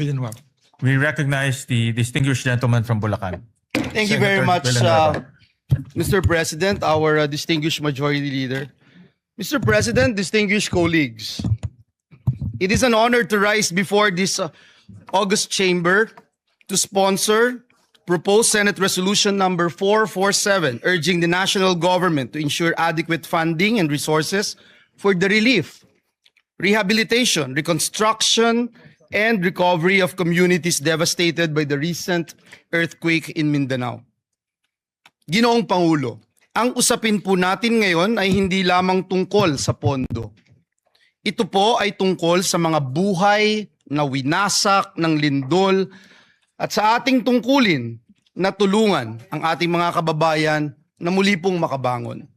Villanueva. We recognize the distinguished gentleman from Bulacan. Thank you very Senator much, Villanueva. Mr. President, our distinguished majority leader. Mr. President, distinguished colleagues, it is an honor to rise before this August chamber to sponsor proposed Senate Resolution number 447, urging the national government to ensure adequate funding and resources for the relief, rehabilitation, reconstruction, and recovery of communities devastated by the recent earthquake in Mindanao. Ginoong Pangulo, ang usapin po natin ngayon ay hindi lamang tungkol sa pondo. Ito po ay tungkol sa mga buhay na winasak ng lindol at sa ating tungkulin na tulungan ang ating mga kababayan na muli pong makabangon.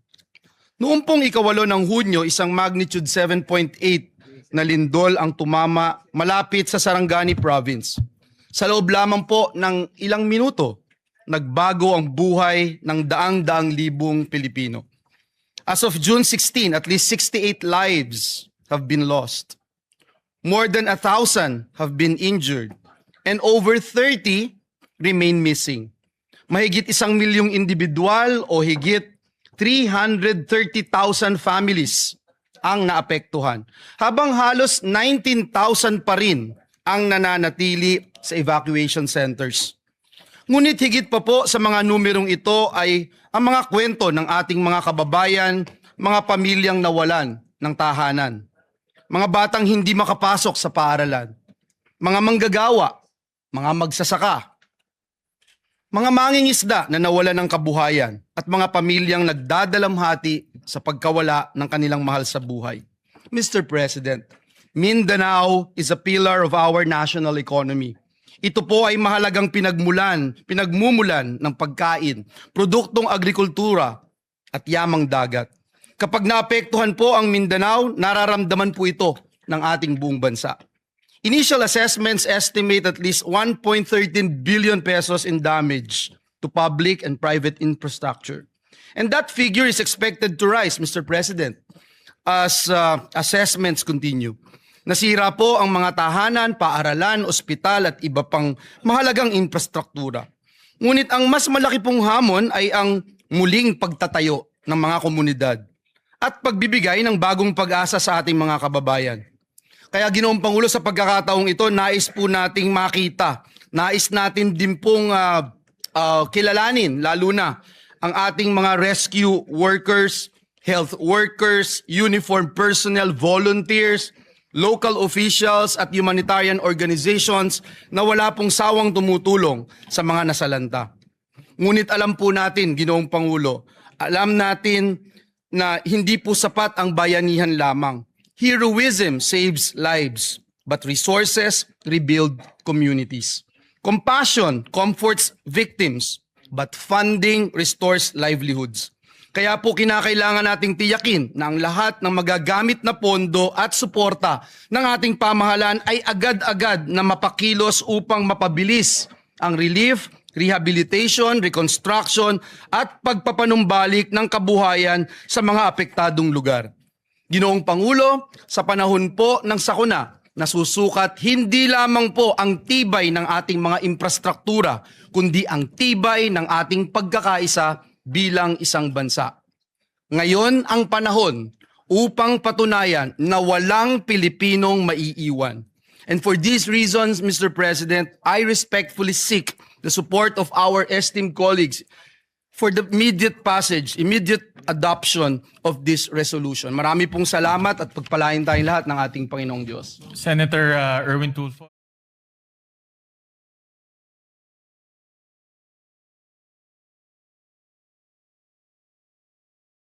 Noong pong 8 ng Hunyo, isang magnitude 7.8 na lindol ang tumama malapit sa Sarangani Province. Sa loob lamang po ng ilang minuto, nagbago ang buhay ng daang-daang libong Pilipino. As of June 16, at least 68 lives have been lost. More than 1,000 have been injured and over 30 remain missing. Mahigit 1 milyong individual o higit 330,000 families ang naapektuhan, habang halos 19,000 pa rin ang nananatili sa evacuation centers. Ngunit higit pa po sa mga numerong ito ay ang mga kwento ng ating mga kababayan, mga pamilyang nawalan ng tahanan, mga batang hindi makapasok sa paaralan, mga manggagawa, mga magsasaka, mga mangingisda na nawalan ng kabuhayan at mga pamilyang nagdadalamhati sa pagkawala ng kanilang mahal sa buhay. Mr. President, Mindanao is a pillar of our national economy. Ito po ay mahalagang pinagmumulan ng pagkain, produktong agrikultura at yamang dagat. Kapag naapektuhan po ang Mindanao, nararamdaman po ito ng ating buong bansa. Initial assessments estimate at least 1.13 billion pesos in damage to public and private infrastructure. And that figure is expected to rise, Mr. President, as assessments continue. Nasira po ang mga tahanan, paaralan, ospital at iba pang mahalagang infrastruktura. Ngunit ang mas malaki pong hamon ay ang muling pagtatayo ng mga komunidad at pagbibigay ng bagong pag-asa sa ating mga kababayan. Kaya Ginoong Pangulo, sa pagkakataong ito, nais po nating makita, nais natin din pong kilalanin, lalo na ang ating mga rescue workers, health workers, uniformed personnel, volunteers, local officials at humanitarian organizations na wala pong sawang tumutulong sa mga nasalanta. Ngunit alam po natin, Ginoong Pangulo, alam natin na hindi po sapat ang bayanihan lamang. Heroism saves lives, but resources rebuild communities. Compassion comforts victims, but funding restores livelihoods. Kaya po kinakailangan nating tiyakin na ang lahat ng magagamit na pondo at suporta ng ating pamahalaan ay agad-agad na mapakilos upang mapabilis ang relief, rehabilitation, reconstruction at pagpapanumbalik ng kabuhayan sa mga apektadong lugar. Ginoong Pangulo, sa panahon po ng sakuna, nasusukat hindi lamang po ang tibay ng ating mga infrastruktura, kundi ang tibay ng ating pagkakaisa bilang isang bansa. Ngayon ang panahon upang patunayan na walang Pilipinong maiiwan. And for these reasons, Mr. President, I respectfully seek the support of our esteemed colleagues for the immediate adoption of this resolution. Marami pong salamat at pagpalain tayong lahat ng ating Panginoong Diyos. Senator Erwin Tulfo.